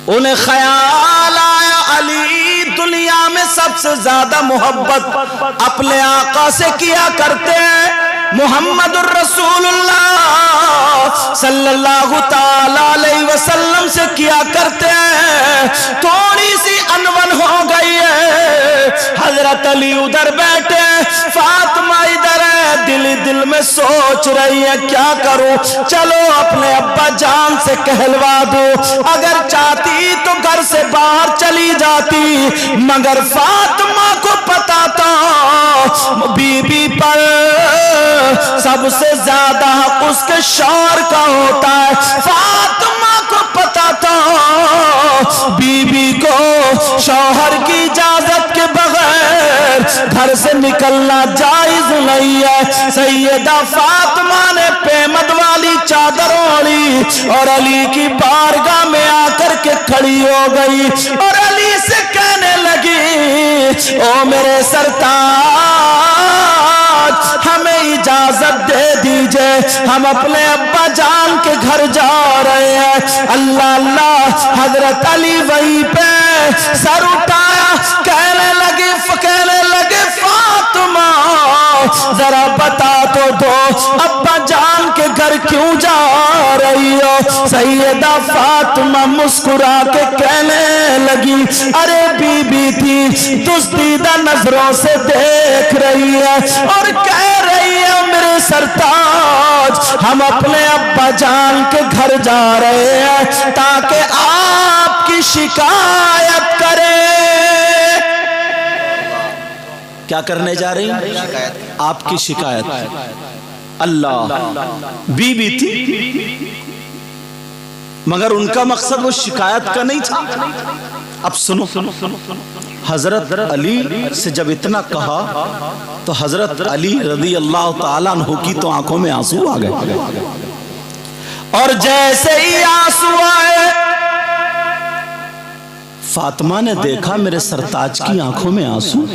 انہیں خیال آیا علی دنیا میں سب سے زیادہ محبت اپنے آقا سے کیا کرتے ہیں، محمد الرسول اللہ صلی اللہ تعالی علیہ وسلم سے کیا کرتے ہیں۔ تھوڑی سی انون ہو گئی ہے، حضرت علی ادھر بیٹھے، فاطمہ ادھر ہے، دل میں سوچ رہی ہے کیا کروں، چلو اپنے ابا جان سے کہلوا دو، اگر چاہتی تو گھر سے باہر چلی جاتی، مگر فاطمہ کو پتا تھا بی بی پر سب سے زیادہ حق اس کے شوہر کا ہوتا ہے۔ فاطمہ کو پتا تھا بی بی کو شوہر کی اجازت کے بغیر گھر سے نکلنا جائز نہیں ہے۔ سیدہ فاطمہ نے پیمد والی چادر اوڑھی اور علی کی بارگاہ میں آ کر کے کھڑی ہو گئی اور علی سے کہنے لگی، او میرے سرتاج، ہمیں اجازت دے دیجئے، ہم اپنے ابا جان کے گھر جا رہے ہیں۔ اللہ اللہ، حضرت علی وہیں پہ سر اٹھایا، کہنے لگے فاطمہ ذرا بتا تو دو ابا جان کے گھر کیوں جا رہی ہو؟ سیدہ فاطمہ مسکرا کے کہنے لگی، ارے بی بی تھی دزدیدہ نظروں سے دیکھ رہی ہے اور کہہ رہی ہے میرے سرتاج، ہم اپنے ابا جان کے گھر جا رہے ہیں تاکہ آپ کی شکایت کریں۔ کیا کرنے جا رہی ہیں؟ آپ کی شکایت۔ اللہ، بی بی تھی مگر ان کا مقصد وہ شکایت کا نہیں تھا۔ اب سنو، حضرت علی سے جب اتنا کہا تو حضرت علی رضی اللہ تعالیٰ عنہ کی تو آنکھوں میں آنسو آ گئے، اور جیسے ہی آنسو آئے فاطمہ نے دیکھا میرے سرتاج کی آنکھوں میں آنسو۔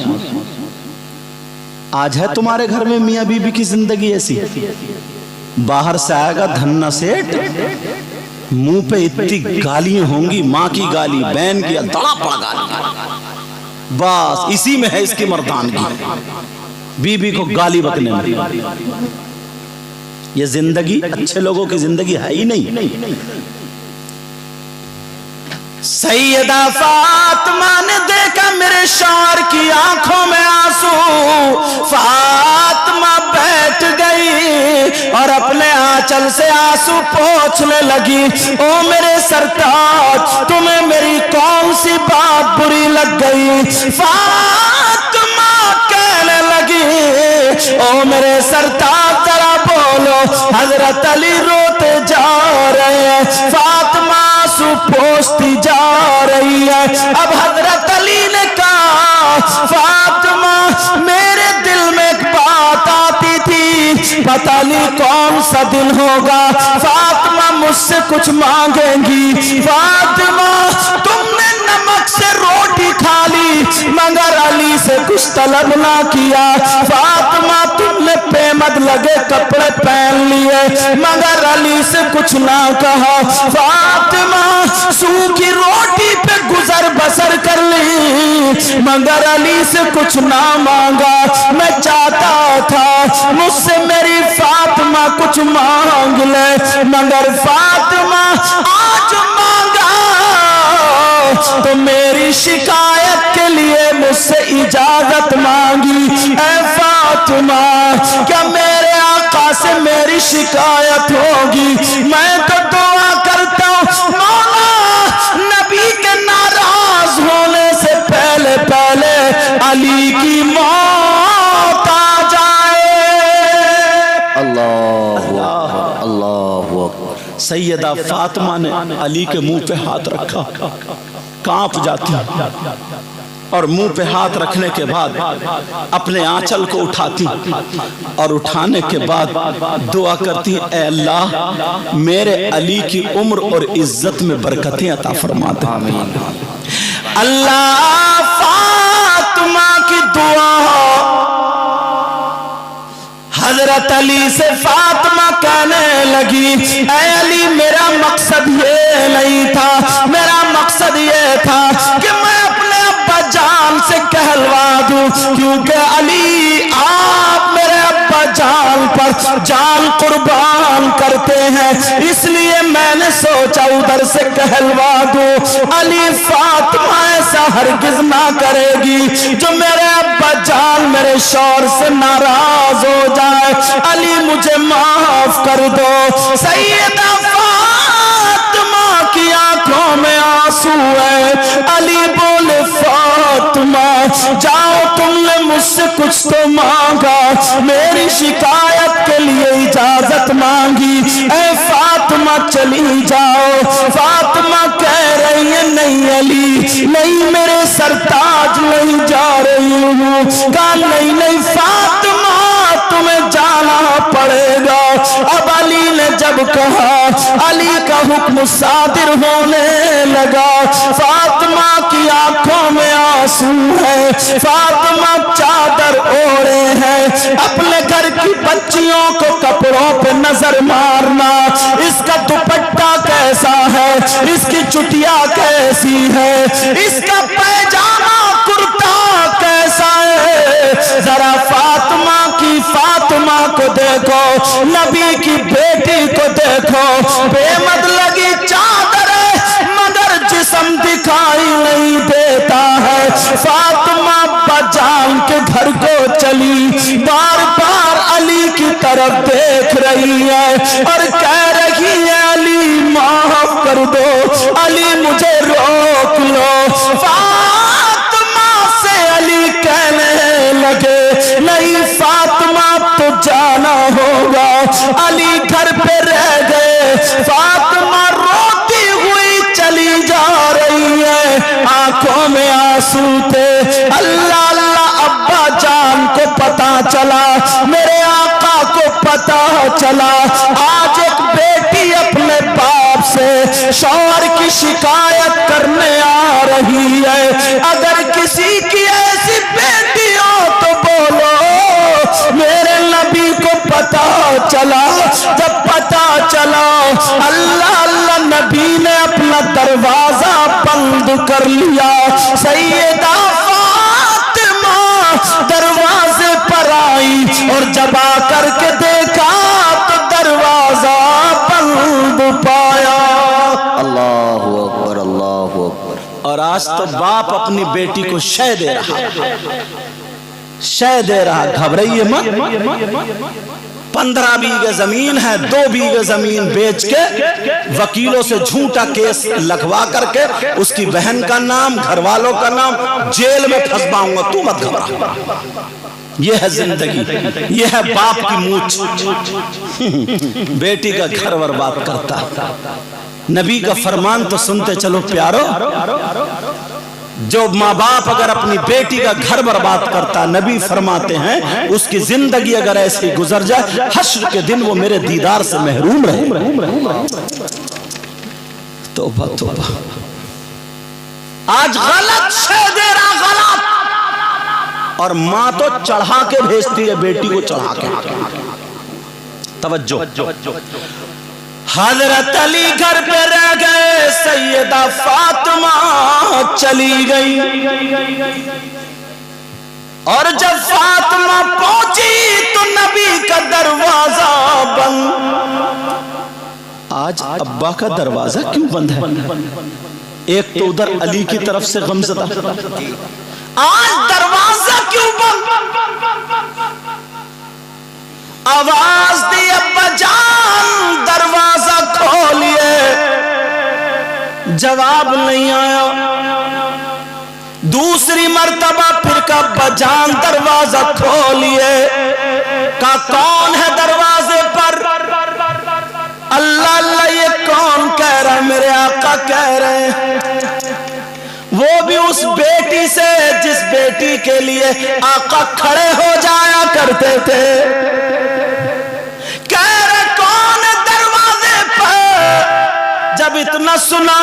آج ہے تمہارے گھر میں میاں بی بی کی زندگی ایسی، باہر سے آئے گا دھنا سیٹ، منہ پہ اتنی گالیاں ہوں گی، ماں کی گالی، بہن کی، دڑا پڑا گالی، بس اسی میں ہے اس کی مردانگی، بی بی کو گالی بکنے میں۔ یہ زندگی اچھے لوگوں کی زندگی ہے ہی نہیں۔ سیدہ فاطمہ نے دیکھا میرے شوہر کی آنکھوں میں آنسو، فاطمہ بیٹھ گئی اور اپنے آنچل سے آنسو پوچھنے لگی، او میرے سرتاج تمہیں میری کون سی بات بری لگ گئی؟ فاطمہ کہنے لگی، او میرے سرتاج ذرا بولو، حضرت علی روتے جا رہے ہیں۔ فاطمہ آنسو پوچھتی جا رہی ہے۔ اب حضرت علی نے کہا، فاطمہ میرے دل میں ایک بات آتی تھی، پتہ نہیں کون سا دن ہوگا فاطمہ مجھ سے کچھ مانگیں گی۔ فاطمہ تم نے نمک سے روٹی کھا لی مگر علی سے کچھ طلب نہ کیا۔ فاطمہ تم نے پیمد لگے کپڑے پہن لیے مگر علی سے کچھ نہ کہا۔ فاطمہ سوکھی روٹی پہ گزر بسر کر لی مگر علی سے کچھ نہ مانگا۔ میں چاہتا تھا مجھ سے میری فاطمہ کچھ مانگ لے مگر فاطمہ آج مانگا تو میری شکایت کے لیے مجھ سے اجازت مانگی۔ اے فاطمہ کیا میرے آقا سے میری شکایت ہوگی؟ میں تو دعا کرتا ہوں مولا نبی کے ناراض ہونے سے پہلے علی کی موت آ جائے۔ اللہ اکبر۔ سیدہ فاطمہ نے علی کے منہ پہ ہاتھ رکھا، کانپ جاتی اور منہ پہ ہاتھ رکھنے کے بعد اپنے آنچل کو اٹھاتی اور اٹھانے کے بعد دعا کرتی، اے اللہ میرے علی کی عمر اور عزت میں برکتیں عطا فرما دے۔ اللہ فاطمہ کی دعا، حضرت علی سے فاطمہ کہنے لگی، اے علی میرا مقصد یہ نہیں تھا، میرا مقصد क्योंकि अली आप मेरे अब्बा जान पर जान कुर्बान करते हैं, इसलिए मैंने सोचा उधर से कहलवा दूं। अली फातिमा ऐसा हरगिज ना करेगी जो मेरे अब्बा जान मेरे शौहर से नाराज हो जाए। अली मुझे माफ कर दो। सैयदा फातिमा की आंखों में आंसू है। अली बोले फातिमा जाओ, तुमने मुझसे कुछ तो मांगा, मेरी शिकायत के लिए इजाजत मांगी, ऐ फातिमा चली जाओ। फातिमा कह रही है नहीं अली नहीं, मेरे सरताज नहीं जा रही हूँ। कहा नहीं नहीं फातिमा तुम्हें जाना पड़ेगा। अब अली ने जब कहा, अली का हुक्म सादिर होने लगा। फातिमा की आंखों में आंसू है, फातिमा चादर ओढ़े हैं। अपने घर की बच्चियों को कपड़ों पे नजर मारना, इसका दुपट्टा कैसा है, इसकी चुटिया कैसी है, इसका पैजामा कुर्ता कैसा है, जरा फातिमा को देखो, नबी की बेटी को देखो। बेमद लगी चादर मगर जिस्म दिखाई नहीं देता है। फातिमा बजान के घर को चली, बार बार अली की तरफ देख रही है और कह रही है अली माफ कर दो, अली मुझे रोक लो। फातिमा से अली कहने लगे नहीं फातिमा तो जाना होगा। अली घर पे रह गए। फातिमा रोती हुई चली जा रही है, आंखों में आंसू थे। अल्लाह अल्लाह अब्बा जान को पता चला, मेरे आका को पता चला। आज एक बेटी अपने बाप से शौहर की शिकायत करने आ रही है। अगर किसी की ऐसी बेटी हो तो बोलो, मेरे नबी को पता चला। जब पता चला अल्लाह अल्लाह नबी ने अपना दरवाजा बंद कर लिया। सैयदा फातिमा दरवाजे पर आई और जब आकर के देखा तो दरवाजा बंद पाया। अल्लाहु अकबर, अल्लाहु अकबर। और आज तो बाप अपनी बेटी को शय दे रहा, शय दे रहा। घबराइए मत। 15 बीघे जमीन है, 2 बीघे जमीन बेच के वकीलों से झूठा केस लगवा करके उसकी बहन का नाम, घर वालों का नाम, जेल में फंसवाऊंगा। तू मत घबरा। ये है जिंदगी, ये है बाप की मूंछ। बेटी का घर बर्बाद करता। नबी का फरमान तो सुनते चलो प्यारो। जो माँ बाप अगर अपनी बेटी का घर बर्बाद करता, नबी फरमाते हैं उसकी जिंदगी अगर ऐसी गुजर जाए, हश्र के दिन वो मेरे दीदार से महरूम रहे। तौबा तौबा। आज गलत शय दे रहा, गलत। और माँ तो चढ़ा के भेजती है बेटी को, चढ़ा के। तवज्जो। हजरत अली घर पे रह गए, सैयदा फातिमा चली गई। और जब फातिमा पहुंची तो नबी का दरवाजा बंद। आज अब्बा का दरवाजा क्यों बंद है? एक तो उधर अली की तरफ से गमज़दा, आज दरवाजा क्यों बंद? आवाज दी अब्बा जान दरवाजा खोलिए, जवाब नहीं आया। दूसरी मर्तबा फिर का अब्बा जान दरवाजा खोलिए। का कौन है दरवाजे पर? अल्लाह अल्लाह ये कौन कह रहा है? मेरे आका कह रहे हैं। वो भी उस बेटी से जिस बेटी के लिए आका खड़े हो जाया करते थे। जब इतना सुना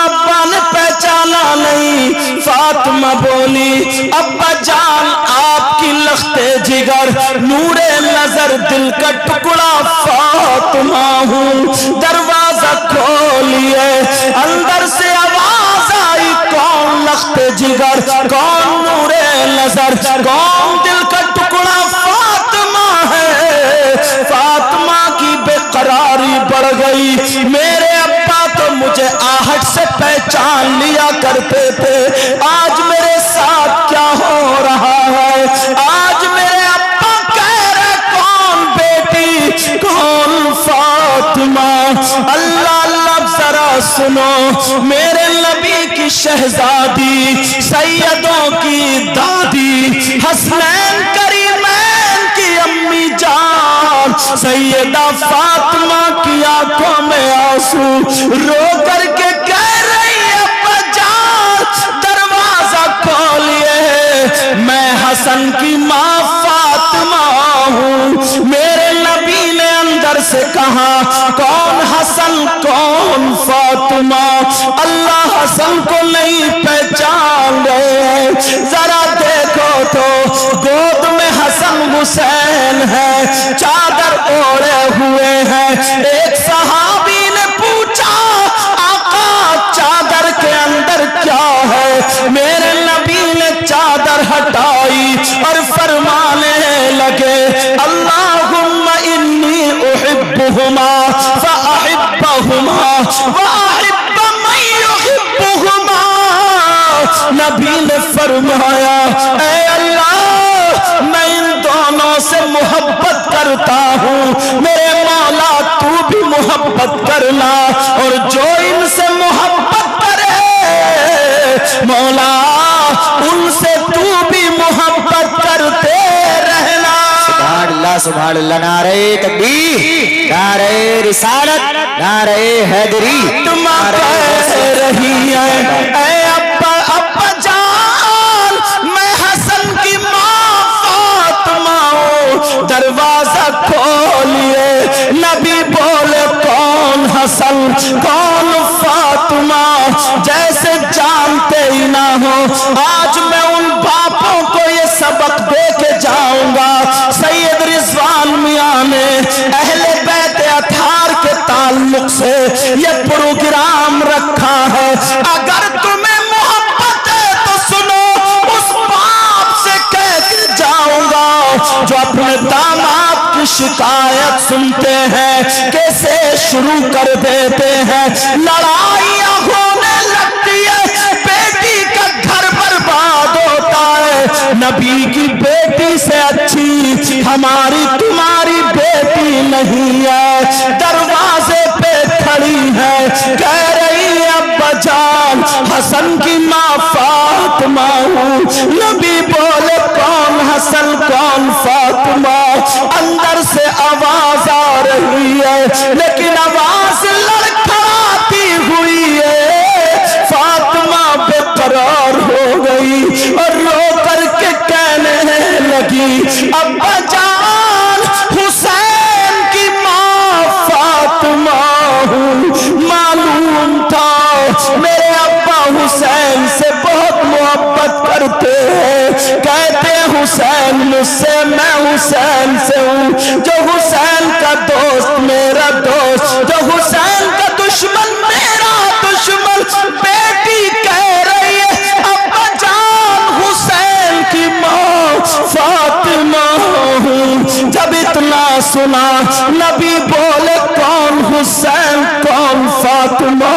ने पहचाना नहीं। फातिमा बोली अब्बा जान आपकी लख्ते जिगर, नूरे नजर, दिल का टुकड़ा फातिमा हूँ। दरवाजा खोलिए। अंदर से आवाज आई, कौन लख्ते जिगर, कौन नूरे नजर, कौन आहट से पहचान लिया करते थे। आज मेरे साथ क्या हो रहा है? आज मेरे अब्बा कह रहे कौन बेटी कौन फातिमा। अल्लाह अल्लाह जरा सुनो, मेरे नबी की शहजादी, सैयदों की दादी, हसनैन करीमैन की अम्मी जान सैयदा फातिमा की आंखों में आंसू, रो करके कह रही है अब्बा जान दरवाजा खोलिए, मैं हसन की माँ फातिमा हूँ। मेरे नबी ने अंदर से कहा कौन हसन कौन फातिमा? अल्लाह हसन को नहीं पहचान रहे हैं। जरा देखो तो गोद में हसन हुसैन है, चादर ओढ़े हुए हैं। एक सहाबी ने पूछा आका चादर के अंदर क्या है? मेरे नबी ने चादर हटाई और फरमाने लगे अल्लाहुम्मा इन्नी उहिब्बुहुमा फअहिब्बहुमा वअहिब्ब मन युहिब्बुहुमा। नबी ने फरमाया ऐ अल्लाह मैं इन दोनों से मोहब्बत करता हूँ, मेरे मौला तू भी मोहब्बत करना, और जो इनसे मोहब्बत करे मौला उनसे तू भी मोहब्बत करते रहना। सुभान अल्लाह, नारे तकबीर, नारे रिसालत, नारे हैदरी। तुम कह रही है ऐ अब्बा जान मैं हसन की माँ फातिमा हूँ, दरवाजा खोलिए। नबी बोले कौन हसन कौन फातिमा? जैसे जानते ही ना हो। आज मैं उन बापों को ये सबक दे के जाऊंगा। सैयद रिजवान मियां ने अहले बैत अतार के ताल्लुक से ये प्रोग्राम रखा है। अगर तुम्हें मोहब्बत है तो सुनो, उस बाप से कह के जाऊंगा जो अपने दामाद की शिकायत सुनते हैं कैसे शुरू कर देते हैं, लड़ाइयां होने लगती है, बेटी का घर बर्बाद होता है। नबी की बेटी से अच्छी हमारी तुम्हारी बेटी नहीं है। दरवाजे पे खड़ी है, कह रही है अब्बा जान हसन की माँ फातिमा हूँ। नबी बोले कौन हसन कौन फातिमा? अंदर से आवाज आ रही है, लेकिन आवाज लड़खड़ाती हुई है। फातिमा बेकरार हो गई और रो करके कहने लगी अब्बा जान हुसैन की माँ फातिमा हूँ। मालूम था मेरे अब्बा हुसैन से बहुत मोहब्बत करते हैं, कहते हुसैन मुझसे मैं हुसैन से हूँ। जो हुसैन का दोस्त मेरा दोस्त, जो हुसैन का दुश्मन मेरा दुश्मन। बेटी कह रही है अब्बा जान हुसैन की माँ फातिमा हूँ। जब इतना सुना नबी बोले कौन हुसैन कौन फातिमा?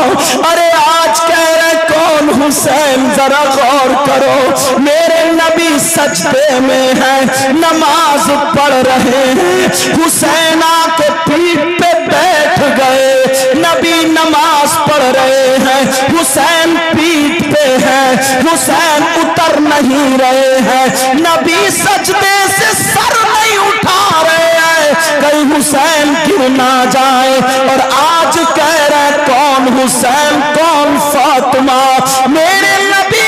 अरे आज कह रहे कौन हुसैन? जरा गौर करो, मेरे नबी सजदे में है, नमाज पढ़ रहे हैं, हुसैन आके पीठ पे बैठ गए। नबी नमाज पढ़ रहे हैं, हुसैन पीठ पे है, हुसैन उतर नहीं रहे हैं। नबी सजदे से सर नहीं उठा रहे हैं, कहीं हुसैन गिर ना जाए। और आज कह रहे कौन हुसैन कौन फातिमा? मेरे नबी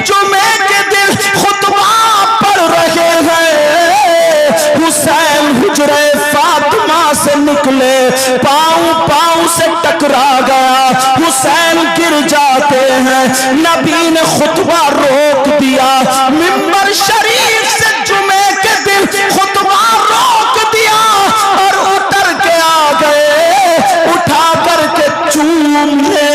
जुमे के दिन खुतबा पढ़ रहे हैं, हुसैन हुजरे फातिमा से निकले, पाँव से टकरा गया, हुसैन गिर जाते हैं। नबी ने खुतबा रोक दिया, मिंबर शरीफ से जुमे के दिन खुतबा रोक दिया और उतर के आ गए, उठा करके चूमने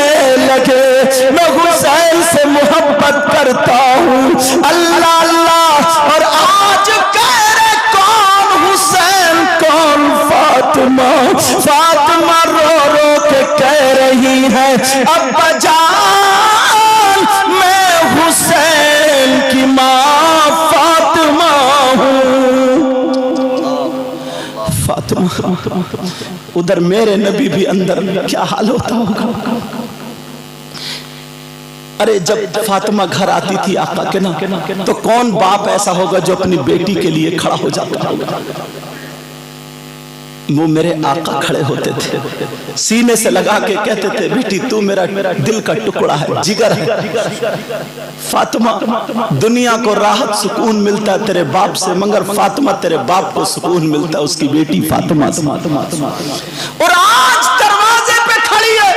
लगे। मैं हुसैन से मोहब्बत करता हूँ, अल्लाह अल्लाह। और आज कह रहे कौन हुसैन कौन फातिमा? फातिमा रो रो के कह रही है अब्बा जान मैं हुसैन की माँ फातिमा हूँ। फातिमा, उधर मेरे नबी भी अंदर क्या हाल होता होगा। अरे जब फातिमा घर आती थी आका के ना, तो कौन बाप ऐसा होगा जो अपनी बेटी के लिए खड़ा हो जाता होगा। वो मेरे आका खड़े होते थे, सीने से लगा के कहते थे बेटी तू मेरा दिल का टुकड़ा है, जिगर है। फातिमा, दुनिया को राहत सुकून मिलता है तेरे बाप से, मगर फातिमा तेरे बाप को सुकून मिलता है उसकी बेटी फातिमा से। और आज दरवाजे पे खड़ी है,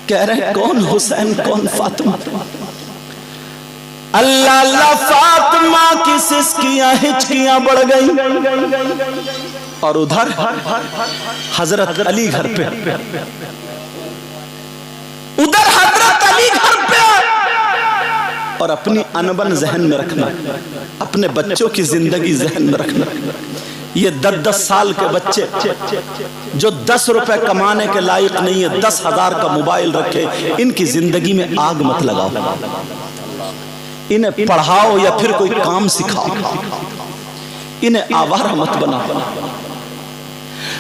कह रहे कौन हुसैन कौन फातिमा। अल्लाह अल्लाह फातिमा की सिसकियां हिचकियां बढ़ गई। और उधर हजरत अली घर पे, उधर हजरत अली घर पे। और अपनी अनबन जहन में रखना, अपने बच्चों की जिंदगी जहन में रखना। ये 10-10 साल के बच्चे जो 10 रुपए कमाने के लायक नहीं है, 10,000 का मोबाइल रखे, इनकी जिंदगी में आग मत लगाओ। इन्हें पढ़ाओ या फिर कोई काम सिखाओ, इन्हें आवारा मत बनाओ।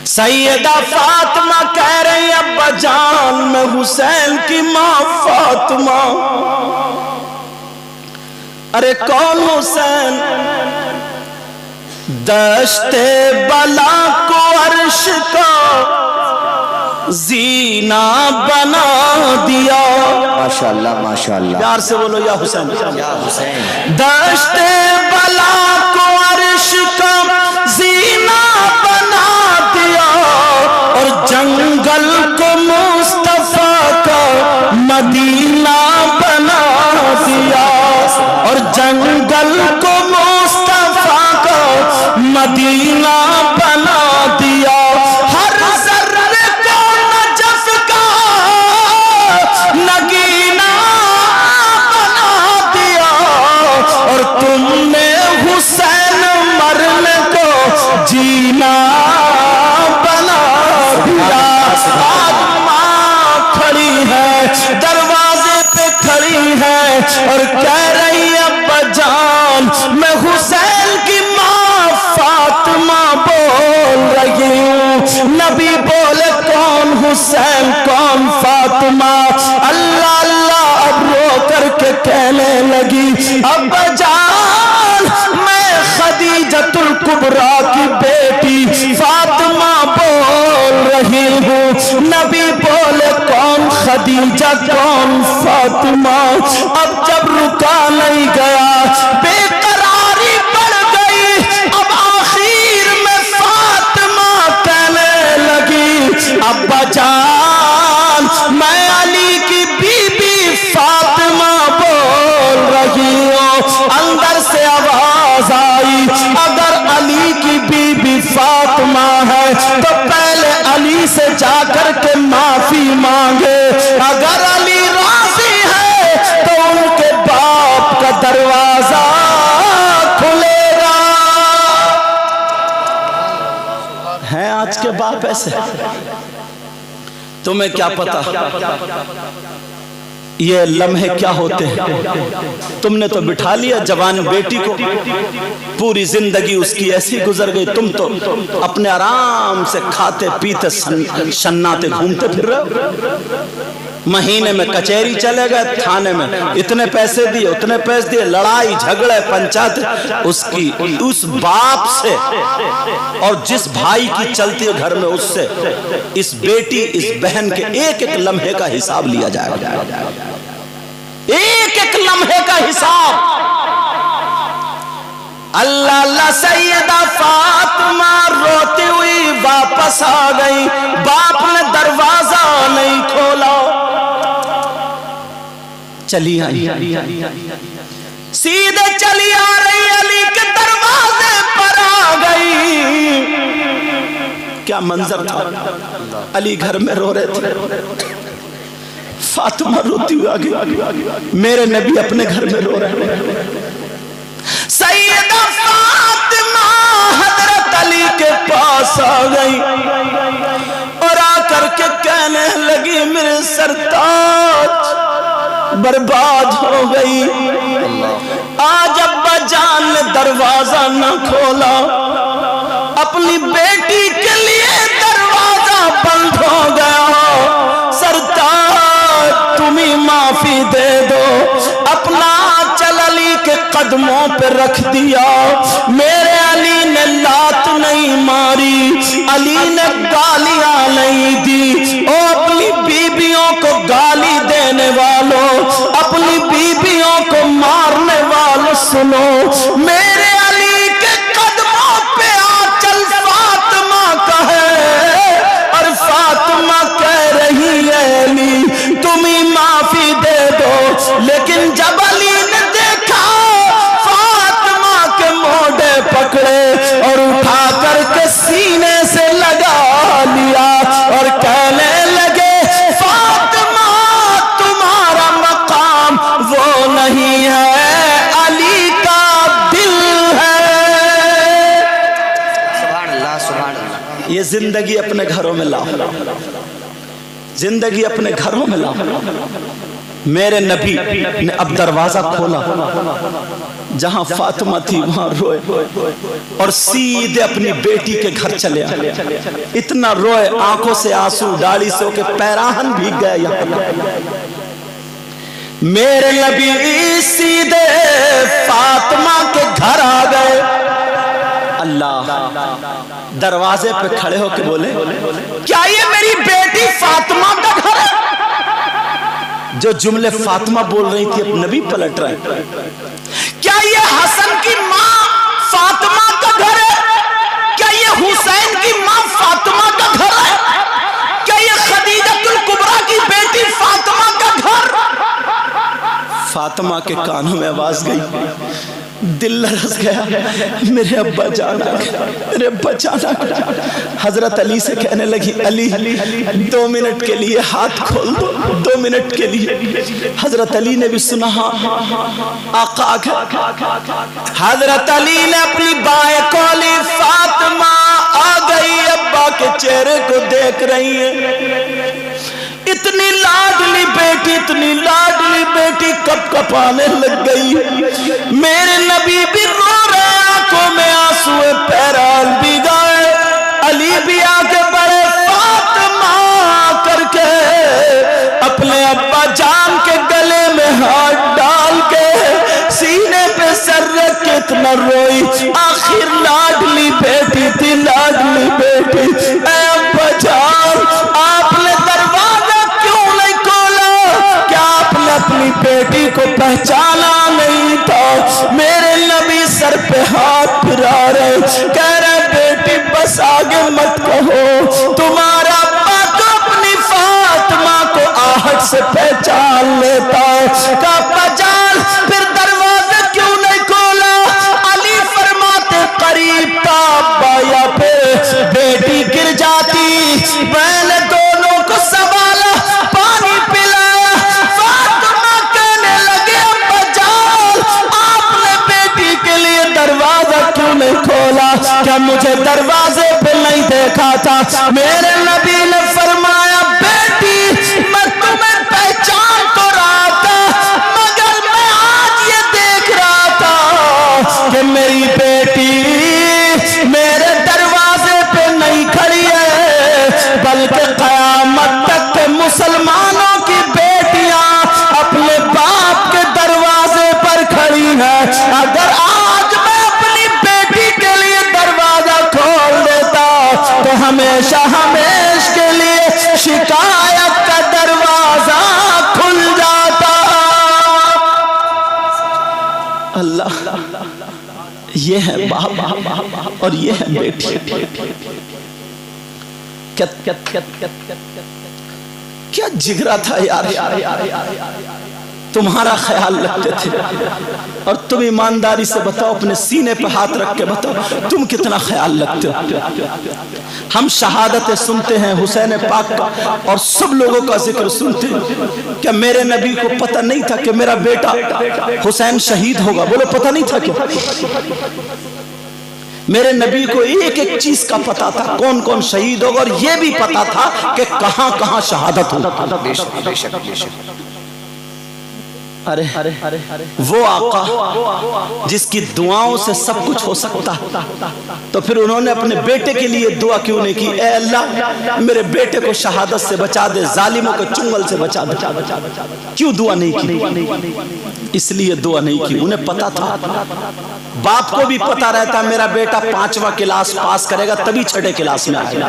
सैयदा फातिमा कह रही अब्बा जान मैं हुसैन की माँ फातिमा। अरे कौन हुसैन? दश्ते बला को अर्श का जीना बना दिया। माशाअल्लाह माशाअल्लाह, प्यार से बोलो या हुसैन, या हुसैन। दश्ते बला को अर्श का जीना बना दिया और जंगल को मुस्तफा का मदीना बना दिया। और जंगल को मुस्तफा का मदीना बना दिया। हर जर्रे को नजफ का नगीना बना दिया। और तुमने हुसैन मरने को जीना बना दिया। फातिमा खड़ी है दरवाजे पे खड़ी है और कह रही अब्बा जान मैं हुसैन की माँ फातिमा बोल रही हूँ। नबी बोले कौन हुसैन कौन फातिमा। अल्लाह अल्लाह अब रो करके कहने लगी अब्बा जान मैं खदीजतुल कुबरा की बेटी फातिमा बोल रही हूँ। नबी बोले कौन खदीजा कौन फातिमा। अब जब रुका नहीं गया, बेकरारी बढ़ गई। अब आखिर में फातिमा कहने लगी अब्बा जान मैं अली की बीबी फातिमा बोल रही हूँ। अंदर से आवाज आई अगर अली की बीबी फातिमा है तो पहले अली से जाकर के माफी मांगे। अगर अली राजी है तो उनके बाप का दरवाजा खुलेगा। हैं आज के बाप ऐसे? तुम्हें क्या पता ये लम्हे क्या होते हैं। तुमने तो बिठा लिया जवान बेटी को, पूरी जिंदगी उसकी ऐसी गुजर गई। तुम तो अपने आराम से खाते पीते शन्नाते घूमते फिर रहे हो। महीने में कचहरी चले गए, थाने में इतने पैसे दिए उतने पैसे दिए, लड़ाई झगड़े पंचायत उसकी उस बाप से और जिस भाई की चलती है घर में उससे इस बेटी इस बहन के एक एक लम्हे का हिसाब लिया जाएगा। एक एक लम्हे का हिसाब। अल्लाह अल्लाह सैयदा फातिमा रोती हुई वापस आ गई। बाप ने दरवाजा नहीं खोला, चली आई, सीधे चली आ रही अली के दरवाजे पर आ गई। क्या मंजर था। अली घर में रो रहे थे, फातिमा रोती हुई आ गई। मेरे नबी अपने घर में रो रहे हैं। सैयदा फातिमा हजरत अली के पास आ गई और आके کر کے کہنے لگی میرے سرتاج برباد ہو گئی. آج ابا جان نے دروازہ نہ کھولا, اپنی بیٹی کے لیے دروازہ بند ہو گیا. سرتاج تمہیں معافی دے دو. اپنا چل علی کے قدموں پہ رکھ دیا. میرے علی نے لات نہیں ماری, علی نے گالیاں نہیں دی. او اپنی بیویوں کو گالی دینے والوں, اپنی بیویوں کو مارنے والوں سنو, میرے علی کے قدموں پہ آنچل فاطمہ کا ہے, اور فاطمہ کہہ رہی ہے علی تمہیں معافی دے دو. لیکن جب علی نے دیکھا فاطمہ کے موڈے پکڑے اور اٹھا کر کے سینے سے لگا لیا اور کہنے لگے فاطمہ تمہارا مقام وہ نہیں ہے, علی کا دل ہے. سبحان اللہ سبحان اللہ. یہ زندگی اپنے گھروں میں لاؤ, زندگی اپنے گھروں میں لاؤ. میرے نبی نے اب دروازہ کھولا, جہاں فاطمہ تھی وہاں روئے اور سیدھے اپنی بیٹی کے گھر چلے آئے. اتنا روئے آنکھوں سے آنسو, داڑھی سے کے پیراہن بھیگ گئے. یہاں میرے نبی سیدھے فاطمہ کے گھر آ گئے. اللہ دروازے پہ کھڑے ہو کے بولے کیا یہ میری بیٹی فاطمہ کا گھر ہے؟ جو جملے فاطمہ بول رہی تھی اب نبی پلٹ رہے. کیا یہ حسن کی ماں فاطمہ کا گھر ہے؟ کیا یہ حسین کی ماں فاطمہ کا گھر ہے؟ کیا یہ خدیجہ الکبریٰ کی بیٹی فاطمہ کا گھر؟ فاطمہ کے کانوں میں آواز گئی, دل لرز گیا, میرے ابا جانا, میرے ابا جانا. حضرت علی سے کہنے لگی علی 2 منٹ کے لیے ہاتھ کھول دو, 2 منٹ کے لیے. حضرت علی نے بھی سنا آقا آ گئے. حضرت علی نے اپنی بائیں کھولی, فاطمہ آ گئی. ابا کے چہرے کو دیکھ رہی ہے. اتنی لاڈلی بیٹی, اتنی لاڈلی بیٹی کپ کپانے لگ گئی. میرے نبی بھی رو رہے, آنکھوں میں آنسو, پیرال بھی گئے. علی بھی آگے بڑھے, فاطمہ کر کے اپنے ابا جان کے گلے میں ہاتھ ڈال کے سینے پہ سر رکھ کے اتنا روئی. آخر لاڈلی بیٹی تھی, لاڈلی بیٹی. اے ابا جان آپ نے دروازہ کیوں نہیں کھولا؟ کیا آپ نے اپنی بیٹی کو پہچانا نہیں تھا؟ میرے نبی سر پہ ہاتھ پھرا رہے, کہہ رہے بیٹی بس آگے مت کہو, تمہارا ابا تو اپنی فاطمہ کو آہٹ سے پہچان لیتا ہے. کہا ابا جان پھر دروازے کیوں نہیں کھولا؟ علی فرماتے قریب تھا ابا یا پھر بیٹی گر جاتی, میں نے دونوں کو سنبھالا, پانی پلایا. فاطمہ کہنے لگے ابا جان آپ نے بیٹی کے لیے دروازہ کیوں نہیں کھولا؟ کیا مجھے دروازے پہ نہیں دیکھا تھا؟ میرے نبی نے فرمایا بیٹی میں تمہیں پہچان تو رہا تھا, مگر میں آج یہ دیکھ رہا تھا کہ میری بیٹی میرے دروازے پہ نہیں کھڑی ہے, بلکہ قیامت تک کے مسلمانوں کی بیٹیاں اپنے باپ کے دروازے پر کھڑی ہیں. اگر آج میں اپنی بیٹی کے لیے دروازہ کھول دیتا تو ہمیشہ ہمیشہ کے لیے شکایت کا دروازہ کھل جاتا. اللہ یہ ہے باپ اور یہ ہے بیٹی. کیا جگرا تھا یار, تمہارا خیال رکھتے تھے. اور تم ایمانداری سے بتاؤ, اپنے سینے پہ ہاتھ رکھ کے بتاؤ تم کتنا خیال رکھتے ہو. ہم شہادتیں سنتے ہیں حسین پاک کا اور سب لوگوں کا ذکر سنتے ہیں. کیا میرے نبی کو پتہ نہیں تھا کہ میرا بیٹا حسین شہید ہوگا؟ بولو پتہ نہیں تھا کیا؟ میرے نبی کو ایک ایک چیز کا پتا تھا، کون کون شہید ہوگا، اور یہ بھی پتا تھا کہ کہاں کہاں شہادت ہوگی۔ ارے وہ آقا جس کی دعاؤں سے سب کچھ ہو سکتا، تو پھر انہوں نے اپنے بیٹے کے لیے دعا کیوں نہیں کی؟ اے اللہ میرے بیٹے کو شہادت سے بچا دے، ظالموں کو چنگل سے بچا دے۔ کیوں دعا نہیں کی؟ اس لیے دعا نہیں کی، انہیں پتا تھا۔ باپ کو بھی پتا رہتا میرا بیٹا 5واں کلاس پاس کرے گا تبھی 6ٹھے کلاس میں آئے گا۔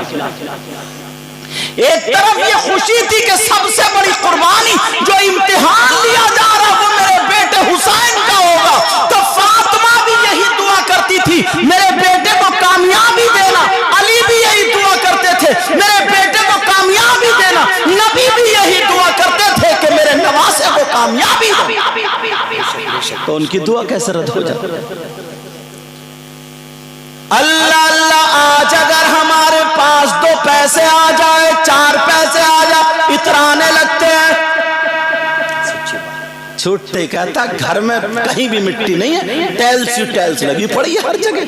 ایک طرف یہ خوشی تھی کہ سب سے بڑی قربانی جو امتحان لیا جا رہا وہ میرے بیٹے حسین کا ہوگا، تو فاطمہ بھی یہی دعا کرتی تھی میرے بیٹے کو کامیابی دینا، علی بھی یہی دعا کرتے تھے میرے بیٹے کو کامیابی دینا، نبی بھی یہی دعا کرتے تھے کہ میرے نواسے کو کامیابی دے۔ تو ان کی دعا کیسے رد ہو جائے؟ اللہ اللہ آج اگر ہمارے پاس 2 پیسے آ جائے، 4 پیسے آ جائے، اترانے لگتے ہیں۔ چھوٹے کہتا گھر میں کہیں بھی مٹی نہیں ہے، ٹیلس لگی پڑی ہے ہر جگہ۔